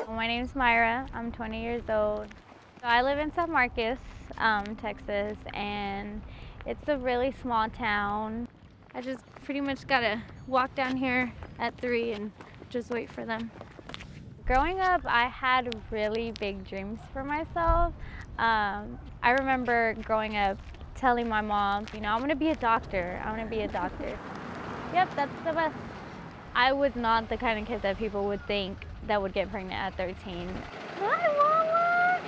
My name's Myra. I'm 20 years old. So I live in San Marcos, Texas, and it's a really small town. I just pretty much gotta walk down here at 3 and just wait for them. Growing up, I had really big dreams for myself. I remember growing up telling my mom, you know, I'm gonna be a doctor. I wanna be a doctor. Yep, that's the best. I was not the kind of kid that people would think that would get pregnant at 13. Hi, Mama!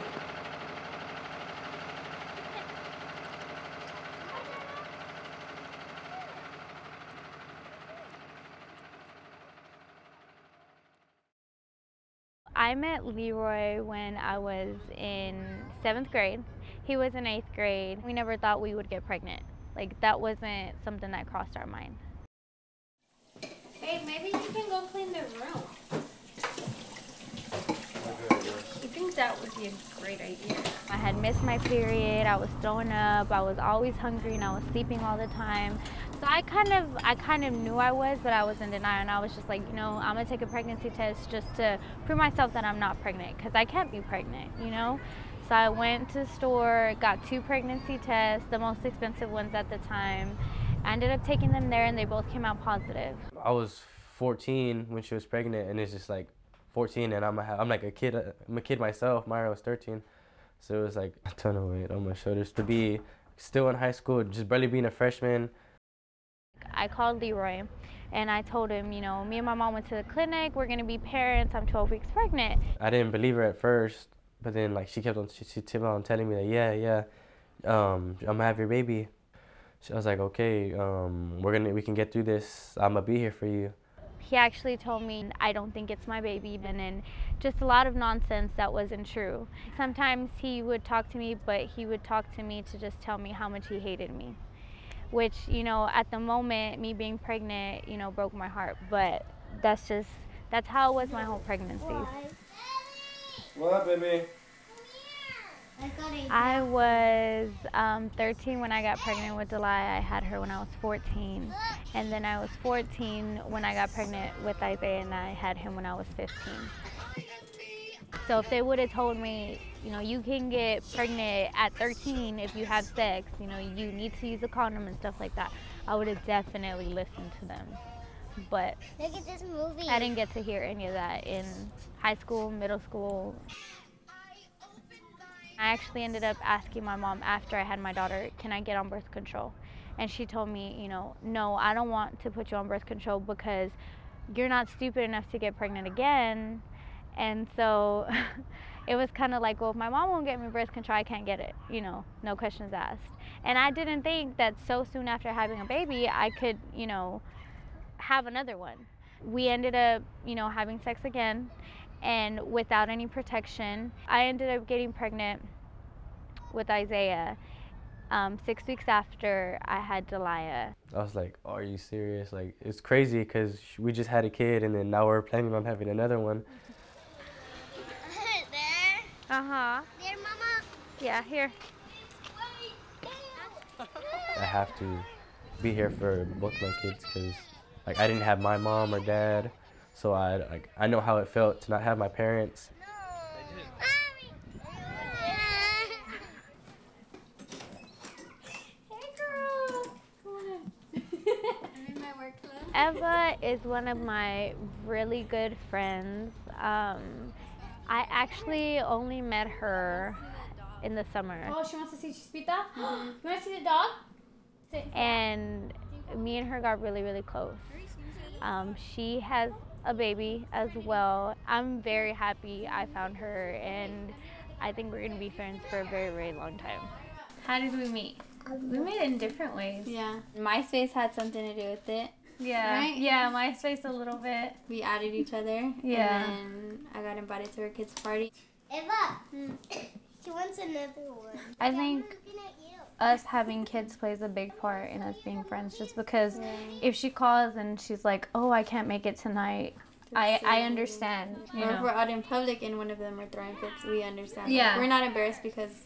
I met Leroy when I was in 7th grade. He was in 8th grade. We never thought we would get pregnant. Like, that wasn't something that crossed our mind. Hey, maybe you can go clean the room. I think that would be a great idea. I had missed my period, I was throwing up, I was always hungry, and I was sleeping all the time. So I kind of knew I was, but I was in denial, and I was just like, you know, I'm gonna take a pregnancy test just to prove myself that I'm not pregnant, because I can't be pregnant, you know? So I went to the store, got 2 pregnancy tests, the most expensive ones at the time. I ended up taking them there, and they both came out positive. I was 14 when she was pregnant, and it's just like 14, and I'm like a kid. I'm a kid myself. Myra was 13, so it was like a ton of weight on my shoulders to be still in high school, just barely being a freshman. I called Leroy, and I told him, you know, me and my mom went to the clinic. We're gonna be parents. I'm 12 weeks pregnant. I didn't believe her at first, but then like she kept on telling me that yeah, I'm gonna have your baby. So I was like, okay, we can get through this. I'm gonna be here for you. He actually told me, I don't think it's my baby, and then just a lot of nonsense that wasn't true. Sometimes he would talk to me, but he would talk to me to just tell me how much he hated me, which, you know, at the moment, me being pregnant, you know, broke my heart, but that's how it was my whole pregnancy. What, baby? I was 13 when I got pregnant with Delia. I had her when I was 14. And then I was 14 when I got pregnant with Isaiah, and I had him when I was 15. So if they would have told me, you know, you can get pregnant at 13 if you have sex, you know, you need to use a condom and stuff like that, I would have definitely listened to them. But look at this movie. I didn't get to hear any of that in high school, middle school. I actually ended up asking my mom after I had my daughter, can I get on birth control? And she told me, you know, no, I don't want to put you on birth control because you're not stupid enough to get pregnant again. And so it was kind of like, well, if my mom won't get me birth control, I can't get it, you know, no questions asked. And I didn't think that so soon after having a baby, I could, you know, have another one. We ended up, you know, having sex again, and without any protection. I ended up getting pregnant with Isaiah 6 weeks after I had Delia. I was like, oh, are you serious? Like, it's crazy because we just had a kid, and then now we're planning on having another one. There. Uh-huh. There, Mama. Yeah, here. I have to be here for both my kids because like I didn't have my mom or dad, so I know how it felt to not have my parents. Eva is one of my really good friends. I actually only met her in the summer. Oh, she wants to see Chispita? You want to see the dog? And me and her got really, really close. She has a baby as well. I'm very happy I found her, and I think we're going to be friends for a very, very long time. How did we meet? We met in different ways. Yeah. MySpace had something to do with it. Yeah. Right? Yeah, MySpace a little bit. We added each other. Yeah. And then I got invited to her kid's party. Eva, she wants another one. I think us having kids plays a big part in us being friends, just because if she calls and she's like, oh, I can't make it tonight, I understand. You Or if know? we're out in public and one of them are throwing fits, we understand. Yeah. We're not embarrassed because,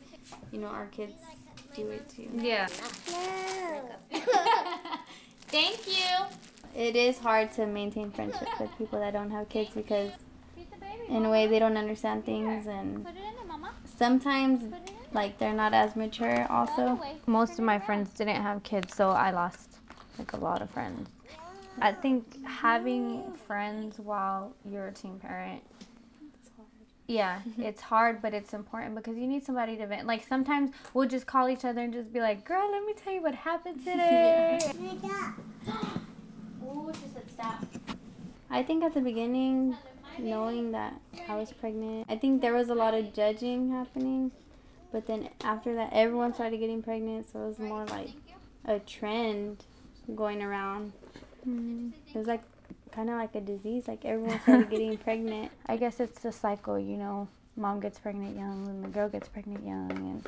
you know, our kids do it too. Yeah. Thank you. It is hard to maintain friendships with people that don't have kids because in a way they don't understand things, and sometimes like they're not as mature also. Most of my friends didn't have kids, so I lost like a lot of friends. I think having friends while you're a teen parent, yeah, it's hard, but it's important because you need somebody to vent. Like sometimes we'll just call each other and just be like, girl, let me tell you what happened today. Ooh, she said stop. I think at the beginning, knowing that I was pregnant, I think there was a lot of judging happening. But then after that, everyone started getting pregnant, so it was more like a trend going around. It was like kind of like a disease, like everyone started getting pregnant. I guess it's the cycle, you know. Mom gets pregnant young, and the girl gets pregnant young, and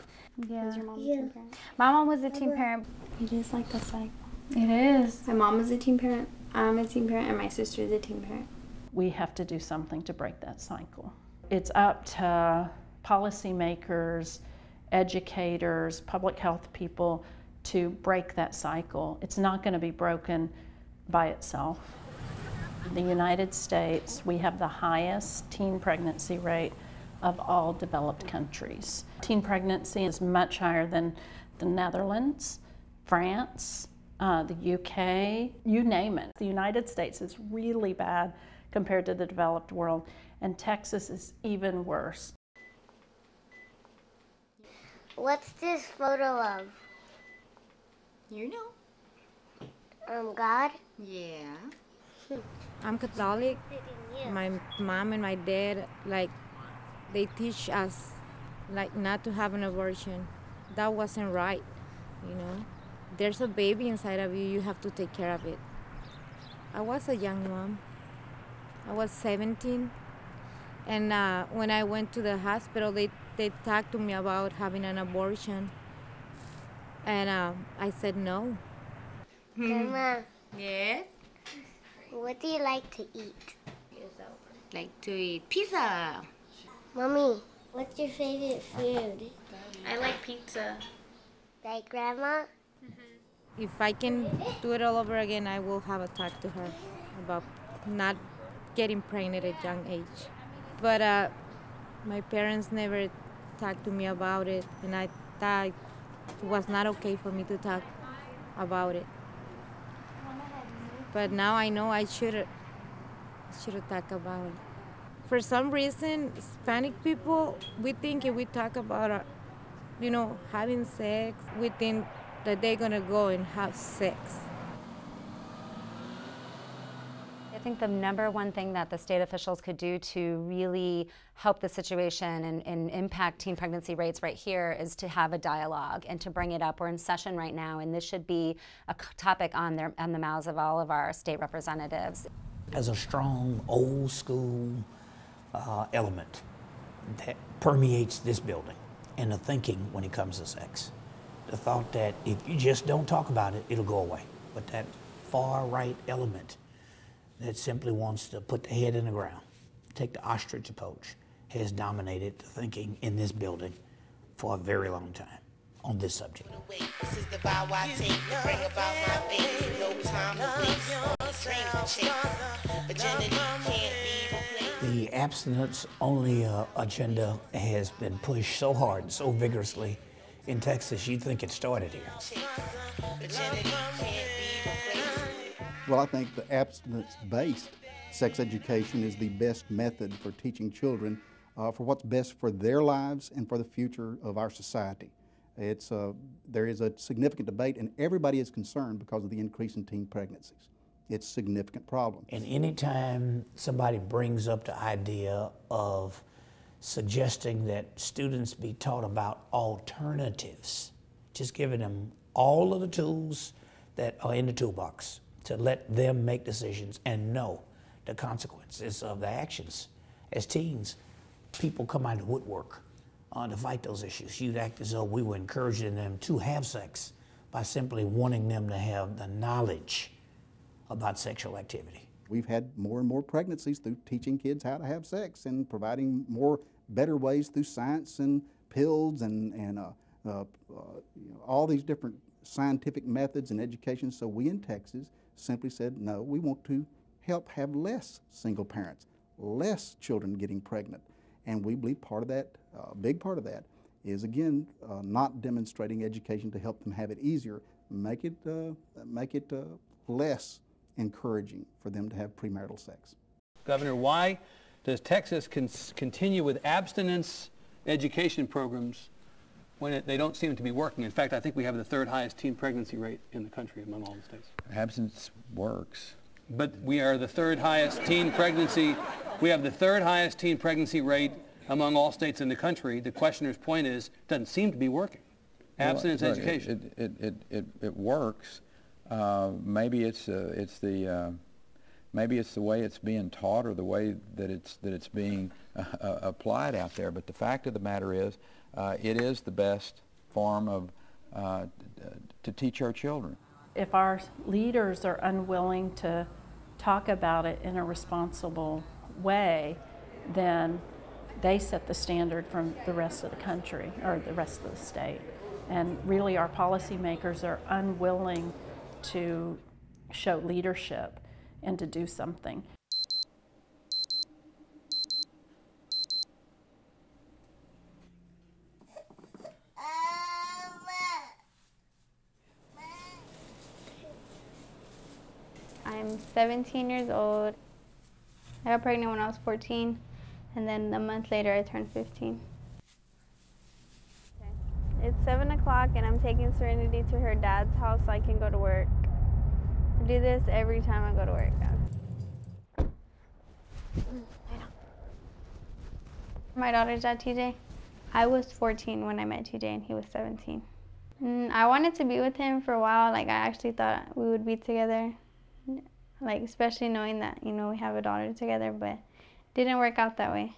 yeah. Was your mom a teen parent? My mom was a teen parent. It is like a cycle. It is. My mom is a teen parent, I'm a teen parent, and my sister is a teen parent. We have to do something to break that cycle. It's up to policymakers, educators, public health people to break that cycle. It's not going to be broken by itself. In the United States, we have the highest teen pregnancy rate of all developed countries. Teen pregnancy is much higher than the Netherlands, France, the UK, you name it. The United States is really bad compared to the developed world, and Texas is even worse. What's this photo of? You know. God? Yeah. I'm Catholic. My mom and my dad, like, they teach us, like, not to have an abortion. That wasn't right, you know. There's a baby inside of you, you have to take care of it. I was a young mom. I was 17. And when I went to the hospital, they talked to me about having an abortion. And I said no. Grandma, Yes. what do you like to eat? Like to eat pizza. Mommy, what's your favorite food? I like pizza. Like Grandma? If I can do it all over again, I will have a talk to her about not getting pregnant at a young age. But my parents never talked to me about it, and I thought it was not okay for me to talk about it. But now I know I should have talked about it. For some reason, Hispanic people, we think if we talk about, having sex, we think that they're gonna go and have sex. I think the number one thing that the state officials could do to really help the situation and impact teen pregnancy rates right here is to have a dialogue and to bring it up. We're in session right now, and this should be a topic on the mouths of all of our state representatives. There's a strong old school element that permeates this building and the thinking when it comes to sex. The thought that if you just don't talk about it, it'll go away. But that far right element that simply wants to put the head in the ground, take the ostrich approach, has dominated the thinking in this building for a very long time on this subject. This is the vow I take to bring about my baby. No time to waste. Dreams to chase. Agenda can't be replaced. The abstinence-only agenda has been pushed so hard and so vigorously in Texas, you'd think it started here. Well, I think the abstinence-based sex education is the best method for teaching children for what's best for their lives and for the future of our society. There is a significant debate, and everybody is concerned because of the increase in teen pregnancies. It's a significant problem. And anytime somebody brings up the idea of suggesting that students be taught about alternatives, just giving them all of the tools that are in the toolbox to let them make decisions and know the consequences of the actions. As teens, people come out of the woodwork to fight those issues. You'd act as though we were encouraging them to have sex by simply wanting them to have the knowledge about sexual activity. We've had more and more pregnancies through teaching kids how to have sex and providing better ways through science and pills and all these different scientific methods and education. So we in Texas simply said, no, we want to help have less single parents, less children getting pregnant. And we believe part of that, a big part of that, is again not demonstrating education to help them have it easier, make it less encouraging for them to have premarital sex. Governor, why does Texas continue with abstinence education programs when they don't seem to be working? In fact, I think we have the third highest teen pregnancy rate in the country among all the states. Abstinence works. But we are the third highest teen pregnancy. We have the third highest teen pregnancy rate among all states in the country. The questioner's point is, it doesn't seem to be working. Abstinence education. It works. Maybe it's the way it's being taught or the way that it's being applied out there. But the fact of the matter is, it is the best form of to teach our children. If our leaders are unwilling to talk about it in a responsible way, then they set the standard from the rest of the country or the rest of the state. And really our policymakers are unwilling to show leadership and to do something. I'm 17 years old. I got pregnant when I was 14, and then a month later I turned 15. It's 7 o'clock and I'm taking Serenity to her dad's house so I can go to work. I do this every time I go to work. My daughter's dad, TJ. I was 14 when I met TJ and he was 17. I wanted to be with him for a while. Like, I actually thought we would be together. Like, especially knowing that, you know, we have a daughter together, but it didn't work out that way.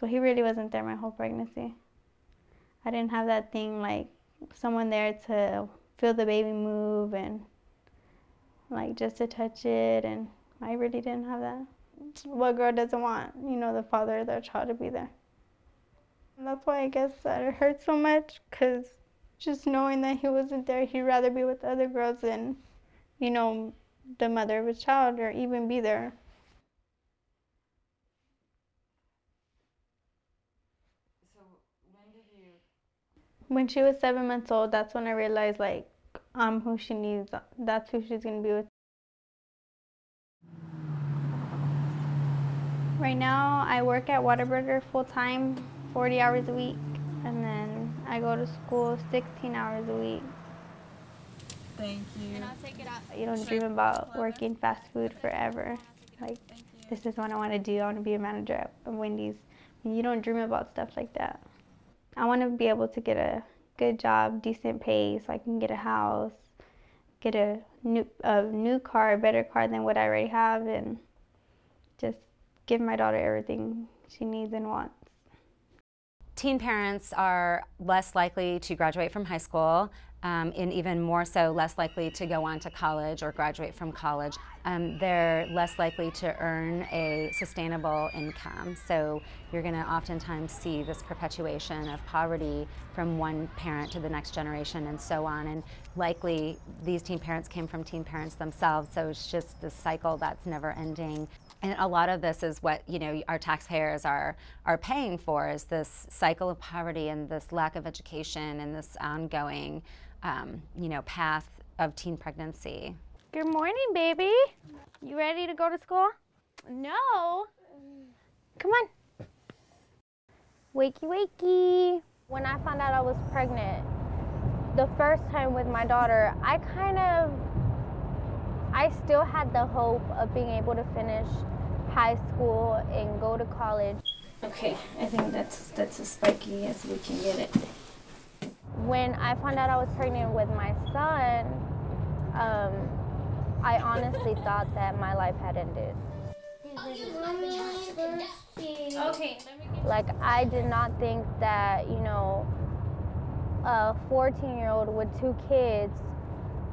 So he really wasn't there my whole pregnancy. I didn't have that thing, like, someone there to feel the baby move and, like, just to touch it, and I really didn't have that. What girl doesn't want, you know, the father of their child to be there? And that's why I guess that it hurts so much, because just knowing that he wasn't there, he'd rather be with other girls than, you know, the mother of his child, or even be there. So when did you? When she was 7 months old, that's when I realized, like, I'm who she needs. That's who she's gonna be with. Right now, I work at Whataburger full-time, 40 hours a week, and then I go to school 16 hours a week. Thank you. And I'll take it out. You don't dream about working fast food forever. Like, this is what I want to do. I want to be a manager at Wendy's. And you don't dream about stuff like that. I want to be able to get a good job, decent pay, so I can get a house, get a new car, a better car than what I already have, and just give my daughter everything she needs and wants. Teen parents are less likely to graduate from high school, and even more so less likely to go on to college or graduate from college. They're less likely to earn a sustainable income. So you're going to oftentimes see this perpetuation of poverty from one parent to the next generation and so on. And likely these teen parents came from teen parents themselves, so it's just this cycle that's never ending. And a lot of this is what, you know, our taxpayers are paying for, is this cycle of poverty and this lack of education and this ongoing, you know, path of teen pregnancy. Good morning, baby. You ready to go to school? No. Come on. Wakey, wakey. When I found out I was pregnant, the first time with my daughter, I still had the hope of being able to finish high school and go to college. Okay, I think that's as spiky as we can get it. When I found out I was pregnant with my son, I honestly thought that my life had ended. Okay. Like, I did not think that, you know, a 14-year-old with 2 kids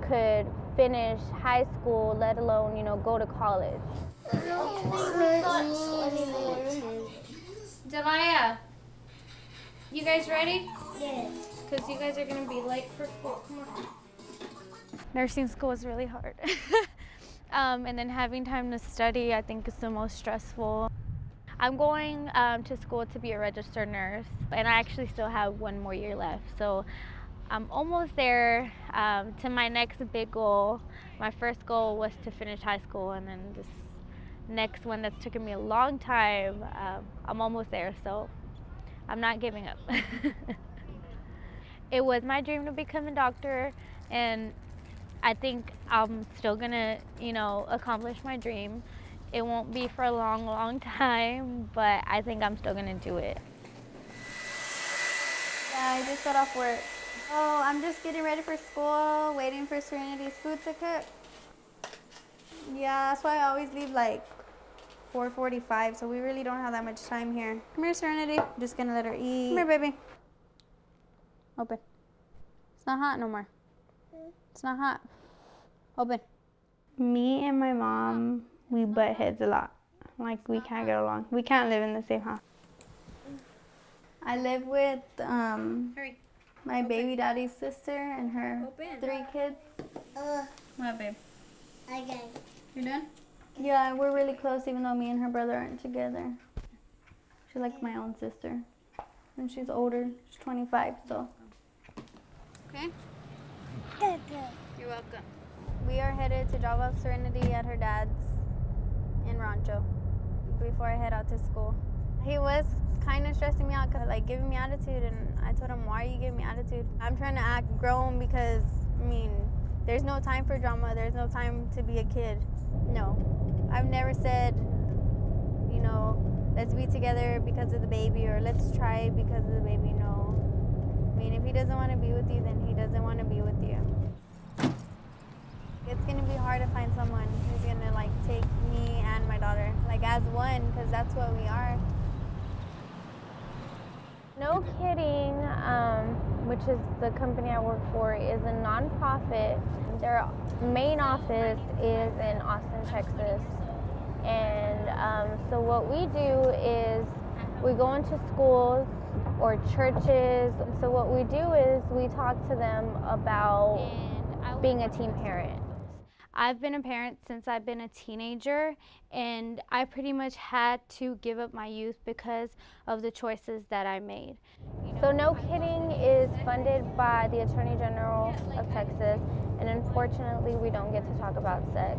could finish high school, let alone, you know, go to college. Delia, you guys ready? Yes. Because you guys are going to be late for school. Come on. Nursing school is really hard. And then having time to study, I think, is the most stressful. I'm going to school to be a registered nurse, and I actually still have 1 more year left. So I'm almost there to my next big goal. My first goal was to finish high school, and then this next one that's taken me a long time, I'm almost there, so I'm not giving up. It was my dream to become a doctor, and I think I'm still gonna, you know, accomplish my dream. It won't be for a long, long time, but I think I'm still gonna do it. Yeah, I just got off work. Oh, I'm just getting ready for school, waiting for Serenity's food to cook. Yeah, that's why I always leave like 4:45, so we really don't have that much time here. Come here, Serenity. I'm just gonna let her eat. Come here, baby. Open. It's not hot no more. It's not hot. Open. Me and my mom, we butt heads a lot. Like, we can't get along. We can't live in the same house. I live with my baby daddy's sister and her 3 kids. What, babe? Okay. You're done? Yeah, we're really close, even though me and her brother aren't together. She's like my own sister. And she's older. She's 25, so. Okay? You're welcome. We are headed to drop off Serenity at her dad's in Rancho before I head out to school. He was kind of stressing me out because like giving me attitude, and I told him, why are you giving me attitude? I'm trying to act grown because, I mean, there's no time for drama. There's no time to be a kid. No. I've never said, you know, let's be together because of the baby, or let's try because of the baby. No. I mean, if he doesn't want to be with you, then he doesn't want to be with you. It's going to be hard to find someone who's going to like take me and my daughter like as one, because that's what we are. No Kidding, which is the company I work for, is a nonprofit. Their main office is in Austin, Texas. And so what we do is we go into schools or churches. So what we do is we talk to them about being a teen parent. I've been a parent since I've been a teenager, and I pretty much had to give up my youth because of the choices that I made. So No Kidding is funded by the Attorney General of Texas, and unfortunately we don't get to talk about sex.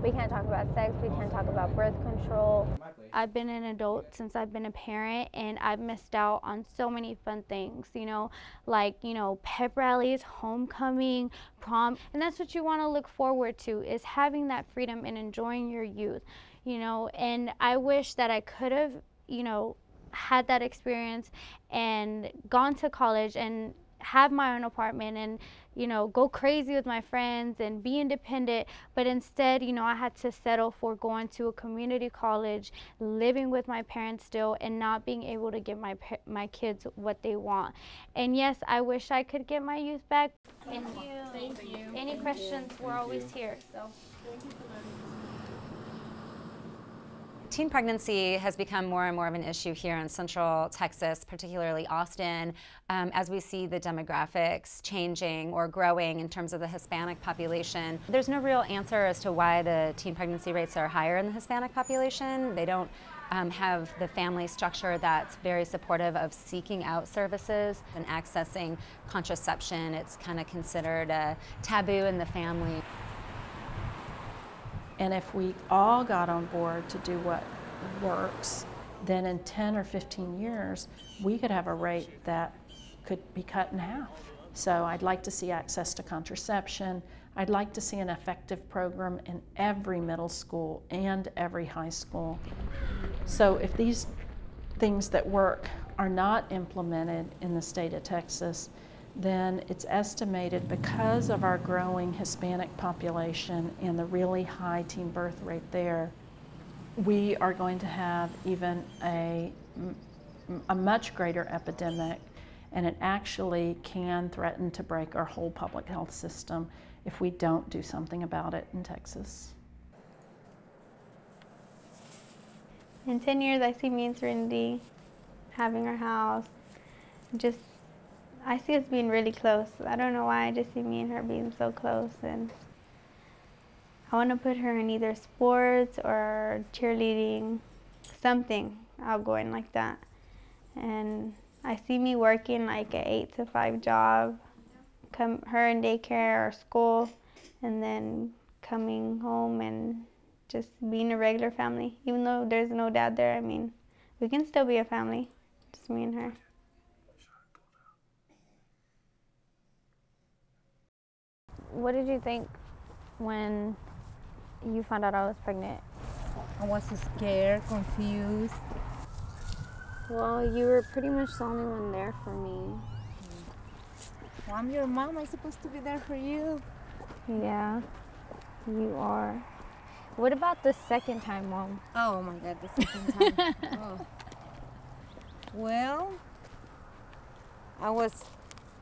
We can't talk about sex, we can't talk about birth control. I've been an adult since I've been a parent, and I've missed out on so many fun things, you know, like, you know, pep rallies, homecoming, prom, and that's what you want to look forward to, is having that freedom and enjoying your youth, you know. And I wish that I could have, you know, had that experience and gone to college and have my own apartment and, you know, go crazy with my friends and be independent. But instead, you know, I had to settle for going to a community college, living with my parents still, and not being able to give my kids what they want. And yes, I wish I could get my youth back. Thank you. Thank you. Any questions, we're always here. So. Teen pregnancy has become more and more of an issue here in Central Texas, particularly Austin, as we see the demographics changing or growing in terms of the Hispanic population. There's no real answer as to why the teen pregnancy rates are higher in the Hispanic population. They don't have the family structure that's very supportive of seeking out services and accessing contraception. It's kind of considered a taboo in the family. And if we all got on board to do what works, then in 10 or 15 years, we could have a rate that could be cut in half. So I'd like to see access to contraception. I'd like to see an effective program in every middle school and every high school. So if these things that work are not implemented in the state of Texas, then it's estimated, because of our growing Hispanic population and the really high teen birth rate there, we are going to have even a much greater epidemic, and it actually can threaten to break our whole public health system if we don't do something about it in Texas. In 10 years, I see me and Serenity having our house. I see us being really close. I don't know why, I just see me and her being so close. And I want to put her in either sports or cheerleading, something. outgoing like that. And I see me working like an 8 to 5 job, her in daycare or school, and then coming home and just being a regular family. Even though there's no dad there, I mean, we can still be a family, just me and her. What did you think when you found out I was pregnant? I was scared, confused. Well, you were pretty much the only one there for me. Well, I'm your mom. I'm supposed to be there for you. Yeah, you are. What about the second time, Mom? Oh my God, the second time. Oh. Well, I was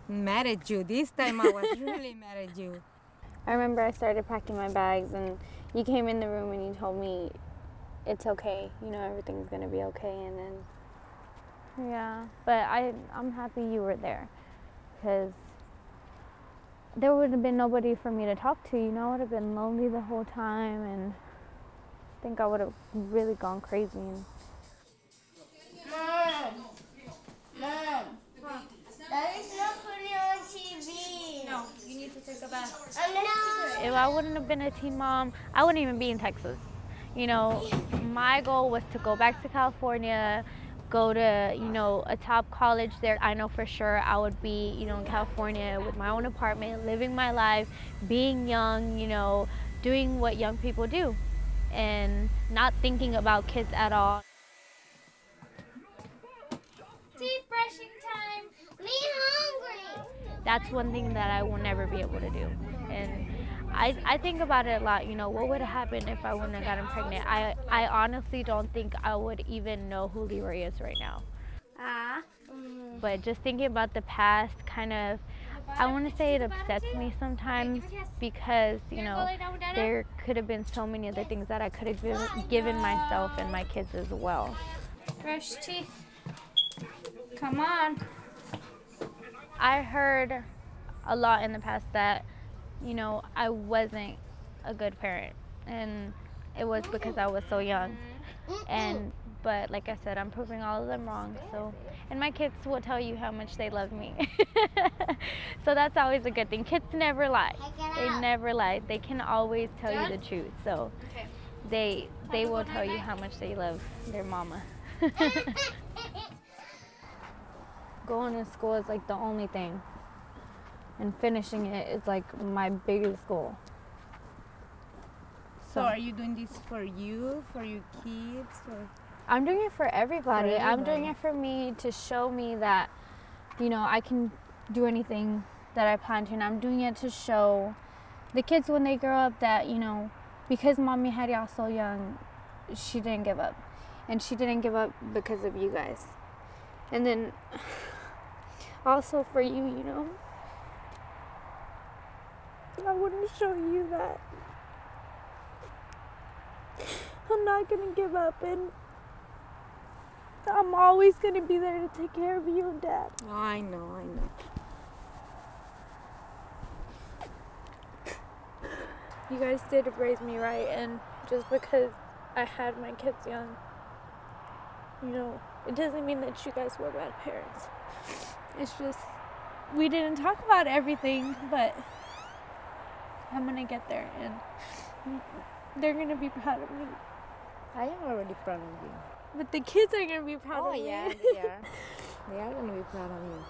mad at you. This time I was really mad at you. I remember I started packing my bags and you came in the room and you told me it's okay, you know, everything's gonna be okay. And then yeah, but I'm happy you were there, because there would have been nobody for me to talk to, you know. I would have been lonely the whole time, and I think I would have really gone crazy. And Mom, Daddy's not putting on TV. No, you need to take a bath. if I wouldn't have been a teen mom, I wouldn't even be in Texas. You know, my goal was to go back to California, go to, you know, a top college there. I know for sure I would be, you know, in California with my own apartment, living my life, being young, you know, doing what young people do, and not thinking about kids at all. Teeth brushing time. Me hungry. That's one thing that I will never be able to do. And I think about it a lot, you know, what would have happened if I wouldn't have gotten pregnant? I honestly don't think I would even know who Leroy is right now. But just thinking about the past kind of, I want to say it upsets me sometimes, because, you know, there could have been so many other things that I could have given myself and my kids as well. Brush teeth. Come on. I heard a lot in the past that, you know, I wasn't a good parent, and it was because I was so young. But like I said, I'm proving all of them wrong. So, and my kids will tell you how much they love me. So that's always a good thing. Kids never lie. They never lie. They can always tell you the truth. So they will tell you how much they love their mama. Going to school is like the only thing, and finishing it is like my biggest goal. So are you doing this for you, for your kids, or? I'm doing it for everybody. For everybody. I'm doing it for me, to show me that, you know, I can do anything that I plan to, and I'm doing it to show the kids when they grow up that, you know, because Mommy had y'all so young, she didn't give up, and she didn't give up because of you guys. And then also for you, you know, I want to show you that I'm not going to give up, and I'm always going to be there to take care of you and Dad. Oh, I know. You guys did raise me right, and just because I had my kids young, you know, it doesn't mean that you guys were bad parents. It's just, we didn't talk about everything, but I'm gonna get there, and they're gonna be proud of me. I am already proud of you. But the kids are gonna be proud of me. Oh yeah, they are. They are gonna be proud of you.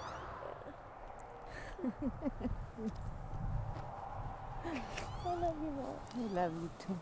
I love you, Mom. I love you too.